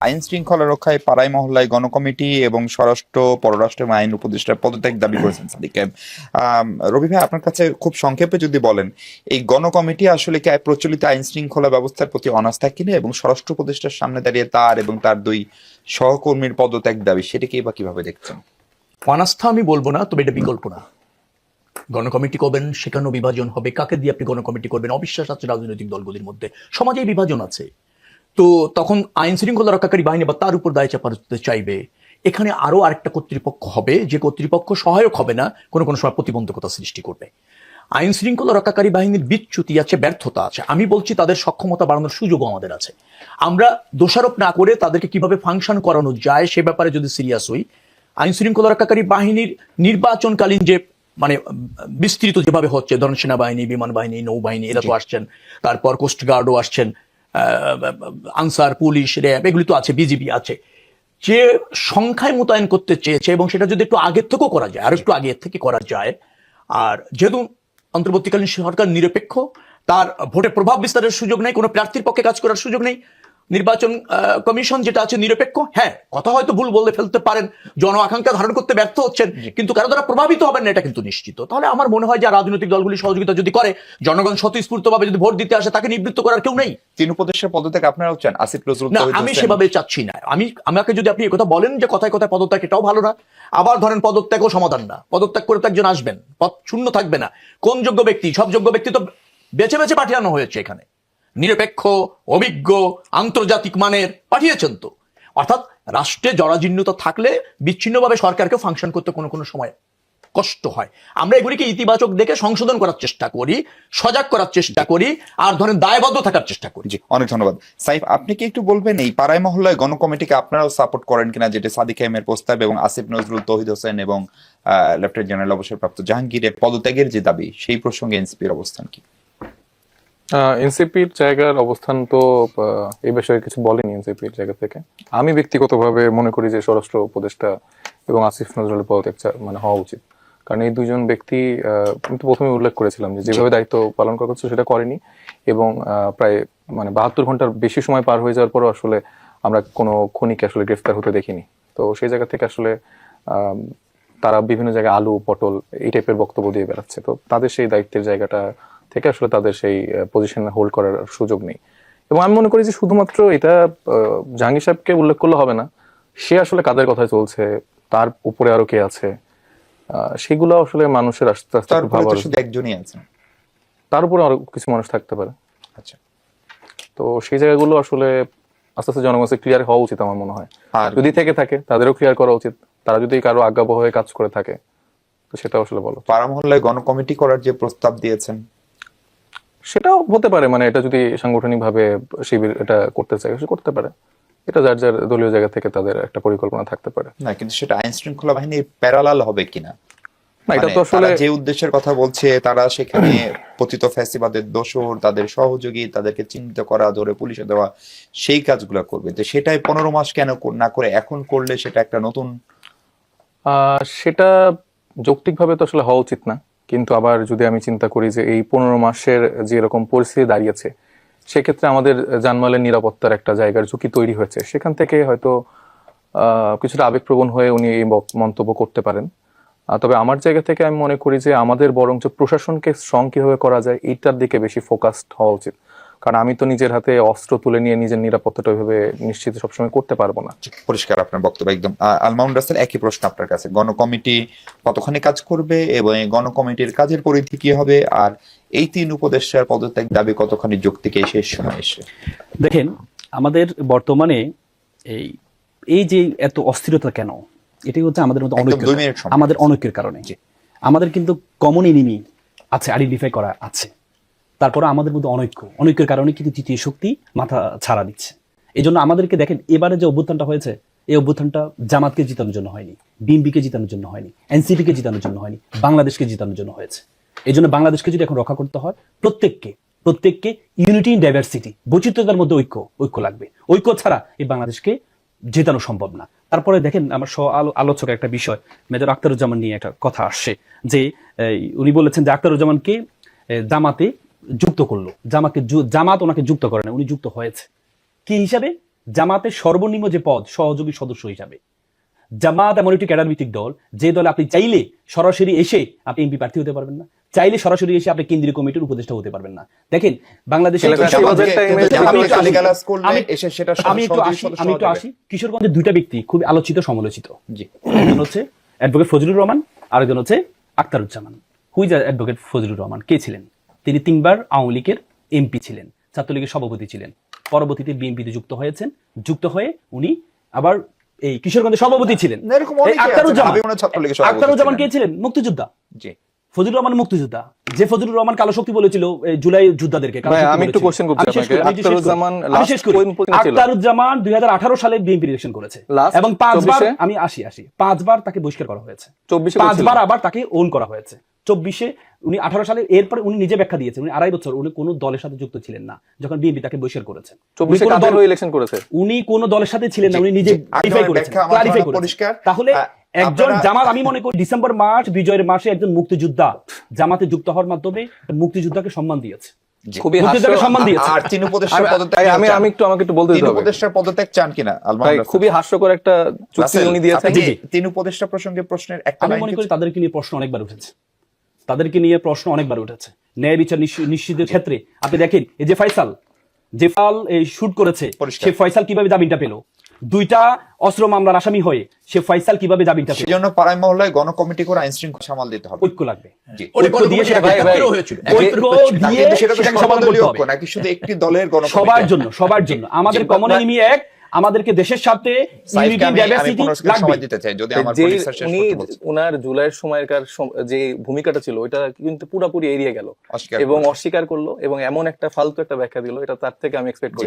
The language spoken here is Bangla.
আইন শৃঙ্খলা রক্ষায় পাড়ায় মহল্লায় গণকমিটি এবং স্বরাষ্ট্র পররাষ্ট্র এবং আইন উপদেষ্টার পদত্যাগ দাবি করেছেন সাদিক কায়েম। রবি ভাই, আপনার কাছে খুব সংক্ষেপে যদি বলেন, এই গণকমিটি আসলে কি প্রচলিত আইন শৃঙ্খলা ব্যবস্থার প্রতি অনাস্থা কিনা, এবং স্বরাষ্ট্র উপদেষ্টার সামনে দাঁড়িয়ে তার এবং তার দুই সহকর্মীর পদত্যাগ দাবি, সেটাকেই বা কিভাবে দেখছেন? অনাস্থা আমি বলবো না, তবে এটা বিকল্প না। গণকমিটি করবেন, সেখানেও বিভাজন হবে। কাকে দিয়ে আপনি গণকমিটি করবেন? অবিশ্বাস আছে রাজনৈতিক দলগুলির মধ্যে, সমাজে বিভাজন আছে। তো তখন আইন শৃঙ্খলা রক্ষাকারী বাহিনী বা তার উপর দায় চাপাতে চাইবে। এখানে আরো আরেকটা কর্তৃপক্ষ হবে, যে কর্তৃপক্ষ সহায়ক হবে না, কোনো কোনো সময় প্রতিবন্ধকতা সৃষ্টি করবে। আইন শৃঙ্খলা রক্ষাকারী বাহিনীর বিচ্যুতি আছে, ব্যর্থতা আছে। আমি বলছি তাদের সক্ষমতা বাড়ানোর সুযোগও আমাদের আছে। আমরা দোষারোপ না করে তাদেরকে কিভাবে ফাংশন করানো যায় সে ব্যাপারে যদি সিরিয়াস হই, আইন শৃঙ্খলা রক্ষাকারী বাহিনীর নির্বাচনকালীন যে মানে বিস্তৃত যেভাবে হচ্ছে, ধরেন সেনাবাহিনী, বিমান বাহিনী, নৌবাহিনী, এরা তো আসছেন, তারপর কোস্টগার্ডও আসছেন, আনসার, পুলিশ, র্যাব, এগুলি তো আছে, বিজিবি আছে, যে সংখ্যায় মোতায়েন করতে চেয়েছে, এবং সেটা যদি একটু আগের থেকেও করা যায়, আর একটু আগের থেকে করা যায়। আর যেহেতু অন্তর্বর্তীকালীন সরকার নিরপেক্ষ, তার ভোটে প্রভাব বিস্তারের সুযোগ নেই, কোনো প্রার্থীর পক্ষে কাজ করার সুযোগ নেই, নির্বাচন কমিশন যেটা আছে নিরপেক্ষ। হ্যাঁ, কথা হয়তো ভুল বলে ফেলতে পারেন, জন আকাঙ্ক্ষা ধারণ করতে ব্যর্থ হচ্ছেন, কিন্তু কারো দ্বারা প্রভাবিত হবেন না, এটা কিন্তু নিশ্চিত। তাহলে আমার মনে হয় যে রাজনৈতিক দলগুলি সহযোগিতা যদি করে, জনগণ স্বতঃস্ফূর্তভাবে যদি ভোট দিতে আসে, তাকে নিবৃত্ত করার কেউ নেই। তিন উপদেষ্টার পদত্যাগ আপনারাও চান? আসিফ নজরুল না, আমি সেভাবে চাচ্ছি না। আমাকে যদি আপনি কথা বলেন যে কথায় কথায় পদত্যাগ, এটাও ভালো না। আবার ধরেন পদত্যাগও সমাধান না, পদত্যাগ করে তো একজন আসবেন, পদ শূন্য থাকবে না। কোন যোগ্য ব্যক্তি? সব যোগ্য ব্যক্তি তো বেছে বেছে পাঠানো হয়েছে, এখানে নিরপেক্ষ, অভিজ্ঞ, আন্তর্জাতিক মানের পাঠিয়েছেন তো। অর্থাৎ রাষ্ট্রে জরাজীর্ণতা থাকলে বিচ্ছিন্নভাবে সরকারকে ফাংশন করতে কোনো কোনো সময় কষ্ট হয়। আমরা এগুলিকে ইতিবাচক দেখে সংশোধন করার চেষ্টা করি, সজাগ করার চেষ্টা করি, আর ধরেন দায়বদ্ধ থাকার চেষ্টা করি। জি, অনেক ধন্যবাদ। সাইফ, আপনি কি একটু বলবেন এই পাড়ায় মহল্লায় গণকমিটিকে আপনারাও সাপোর্ট করেন কিনা, যেটা সাদিক কায়েমের প্রস্তাব এবং আসিফ নজরুল, তৌহিদ হোসেন এবং লেফটেন্যান্ট জেনারেল অবসরপ্রাপ্ত জাহাঙ্গীরের পদত্যাগের যে দাবি, সেই প্রসঙ্গে এনসিপির অবস্থান কি? এনসিপির জায়গার অবস্থান তো এই বিষয়ে কিছু বলেনি এনসিপির জায়গা থেকে। আমি ব্যক্তিগতভাবে মনে করি যে স্বরাষ্ট্র উপদেষ্টা এবং আসিফ নজরুলের পদত্যাগ মানে হওয়া উচিত। কারণ এই দুইজন ব্যক্তি, কিন্তু প্রথমে উল্লেখ করেছিলাম যে যেভাবে দায়িত্ব পালন করা হচ্ছে সেটা করেনি, এবং প্রায় মানে 72 ঘন্টার বেশি সময় পার হয়ে যাওয়ার পরও আসলে আমরা কোনো খুনিকে আসলে গ্রেফতার হতে দেখিনি। তো সেই জায়গা থেকে আসলে তারা বিভিন্ন জায়গায় আলু, পটল এই টাইপের বক্তব্য দিয়ে বেড়াচ্ছে। তো তাদের সেই দায়িত্বের জায়গাটা থেকে আসলে তাদের সেই পজিশন হোল্ড করার সুযোগ নেই। এবং আমি মনে করি যে শুধুমাত্র এটা জাহাঙ্গীর সাহেবকে উল্লেখ করলে হবে না, সে আসলে কাদের কথায় চলছে, তার উপরে আরো কে আছে, সেগুলো আসলে মানুষের আস্তে আস্তে একজনই আছে, তার উপরে আরো কিছু মানুষ থাকতে পারে। আচ্ছা, তো সেই জায়গাগুলো আসলে আস্তে আস্তে জনগণের ক্লিয়ার হওয়া উচিত আমার মনে হয়। আর যদি থেকে থাকে তাদেরও ক্লিয়ার করা উচিত। তারা যদি কারো আজ্ঞাবহ হয়ে কাজ করে থাকে, তো সেটা আসলে বলো। পাড়া মহল্লায় গণকমিটি করার যে প্রস্তাব দিয়েছেন, সেটাও হতে পারে, মানে এটা যদি সাংগঠনিক ভাবে শিবির এটা করতে চায়, সে করতে পারে। এটা যার যার দলীয় জায়গা থেকে তাদের একটা পরিকল্পনা থাকতে পারে। না, কিন্তু সেটা আইন শৃঙ্খলা বাহিনীর প্যারালাল হবে কিনা, না, এটা তো আসলে যে উদ্দেশ্যের কথা বলছে, তারা সেখানে পতিত ফ্যাসিবাদের দোসর, তাদের সহযোগী, তাদেরকে চিহ্নিত করা, ধরে পুলিশে দেওয়া, সেই কাজগুলো করবে। তো সেটাই 15 মাস কেন না করে এখন করলে সেটা একটা নতুন, সেটা যৌক্তিকভাবে তো আসলে হওয়া উচিত না। কিন্তু আবার যদি আমি চিন্তা করি যে এই 15 মাসের যে এরকম পরিস্থিতি দাঁড়িয়েছে, সেক্ষেত্রে আমাদের জানমালের নিরাপত্তার একটা জায়গার ঝুঁকি তৈরি হয়েছে, সেখান থেকে হয়তো কিছুটা আবেগপ্রবণ হয়ে উনি এই মন্তব্য করতে পারেন। তবে আমার জায়গা থেকে আমি মনে করি যে আমাদের বরঞ্চ প্রশাসনকে স্ট্রং কিভাবে করা যায় এইটার দিকে বেশি ফোকাসড হওয়া উচিত। কারণ আমি তো নিজের হাতে অস্ত্র তুলে নিয়ে নিজের নিরাপত্তাটা ওইভাবে নিশ্চিত সবসময় করতে পারবো না। পরিষ্কার আপনার বক্তব্য একদম। আলমাউন রাসেল, একই প্রশ্ন আপনার কাছে, গণকমিটি কতখানি কাজ করবে এবং গণকমিটির কাজের পরিধি কি হবে, আর এই তিন উপদেষ্টার পদত্যাগ দাবি কতখানি যৌক্তিক এই শেষ সময় এসে? দেখেন, আমাদের বর্তমানে এই যে এত অস্থিরতা কেন, এটাই হচ্ছে আমাদের মধ্যে আমাদের অনৈক্যের কারণে। আমাদের কিন্তু কমন এনিমি আছে, আইডেন্টিফাই করা আছে, তারপরে আমাদের মধ্যে অনৈক্যের কারণে কিন্তু তৃতীয় শক্তি মাথা ছাড়া দিচ্ছে। এই জন্য আমাদেরকে দেখেন, এবারে যে অভ্যুত্থানটা হয়েছে, এই অভ্যুত্থানটা জামাতকে জিতানোর জন্য হয়নি, বিএনপিকে জিতানোর জন্য হয়নি, এনসিপিকে জিতানোর জন্য হয়নি, বাংলাদেশকে জিতানোর জন্য হয়েছে। এই জন্য বাংলাদেশকে যদি এখন রক্ষা করতে হয়, প্রত্যেককে ইউনিটি ইন ডাইভার্সিটি, বৈচিত্র্যতার মধ্যে ঐক্য লাগবে। ঐক্য ছাড়া এই বাংলাদেশকে জেতানো সম্ভব না। তারপরে দেখেন, আমার আলোচকের একটা বিষয়, মেজর আখতারুজ্জামান নিয়ে একটা কথা আসছে, যে উনি বলেছেন যে আখতারুজ্জামানকে জামাতে যুক্ত করলো, জামাত ওনাকে যুক্ত করে না, উনি যুক্ত হয়েছে কি হিসাবে? জামাতের সর্বনিম্ন যে পদ সহযোগী সদস্য হিসাবে। জামাত এমন একটি ক্যাডারভিত্তিক দল, যে দলে আপনি চাইলে সরাসরি এসে আপনি এমপি প্রার্থী হতে পারবেন না, চাইলে সরাসরি এসে আপনি কেন্দ্রীয় কমিটির উপদেষ্টা হতে পারবেন না। দেখেন বাংলাদেশের আমি একটু আসি, কিশোরগঞ্জের দুইটা ব্যক্তি খুব আলোচিত সমালোচিত, একজন হচ্ছে অ্যাডভোকেট ফজলুর রহমান, আরেকজন হচ্ছে আখতারুজ্জামান। হুইজ অ্যাডভোকেট ফজলুর রহমান কে ছিলেন? তিনি 3 বার আওয়ামী লীগের এমপি ছিলেন, ছাত্রলীগের সভাপতি ছিলেন, পরবর্তীতে বিএনপিতে যুক্ত হয়েছেন, যুক্ত হয়ে উনি আবার এই কিশোরগঞ্জের সভাপতি ছিলেন। আখতারুজ্জামান কে ছিলেন? মুক্তিযোদ্ধা। ফজলুর রহমান মুক্তিযোদ্ধা, যে ফজলুর রহমান কালো শক্তি বলেছিল জুলাই যোদ্ধাদেরকে। আমি একটু কোশ্চেন করছি আপনাকে, আখতারুজ্জামান 2018 সালে বিএনপি ইলেকশন করেছে এবং 5 বার, আমি আসি 5 বার তাকে বহিষ্কার করা হয়েছে, 5 বার আবার তাকে ওন করা হয়েছে। 24-এ উনি 18 সালে, এরপর উনি নিজে ব্যাখ্যা দিয়েছেন উনি 2.5 বছর উনি কোনো দলের সাথে যুক্ত ছিলেন না যখন বিএনপি তাকে বহিষ্কার করেছে। 24-এ কাদের হয়ে ইলেকশন করেছে? উনি কোন দলের সাথে ছিলেন না, উনি নিজে ক্লারিফাই করেছেন। তাহলে একজন জামাত, আমি মনে করি ডিসেম্বর মাস বিজয়ের মাসে একজন মুক্তিযোদ্ধা জামাতে যুক্ত হওয়ার মাধ্যমে মুক্তিযোদ্ধাকে সম্মান দিয়েছে, খুবই সম্মান দিয়েছে। আর তিন উপদেষ্টার পদত্যাগ, আমাকে একটু বলতে দিতে হবে, তিন উপদেষ্টার পদত্যাগ চান কিনা? খুবই হাস্যকর একটা চুক্তি উনি দিয়েছেন। তিন উপদেষ্টা প্রসঙ্গে প্রশ্নের একটা আমি মনে করি তাদেরকে নিয়ে প্রশ্ন অনেকবার উঠেছে, ন্যায় বিচার নিশ্চিতের ক্ষেত্রে আপনি দেখেন এই যে ফয়সাল এই শুট করেছে, সে ফয়সাল কিভাবে জামিনটা পেল? 2টা অস্ত্র মামলার আসামি হয়ে সে ফয়সাল কিভাবে জামিনটা পেল? সেজন্য পাড়ায় মহল্লায় গণকমিটি করে আইন শৃঙ্খলা সামাল দিতে হবে, ঐক্য লাগবে। ঐক্য দিয়ে সেটাকে সমাধান করতে হবে, নাকি শুধু একটি দলের গণকমিটি? সবার জন্য আমাদের কমন এনিমি এক, আমাদেরকে দেশের সাথে সময় দিতে চাই। যদি আমার উনার জুলাইয়ের সময়কার যে ভূমিকাটা ছিল ওইটা কিন্তু পুরোপুরি এড়িয়ে গেল এবং অস্বীকার করলো এবং এমন একটা ফালতু একটা ব্যাখ্যা দিল, এটা তার থেকে আমি এক্সপেক্ট করি।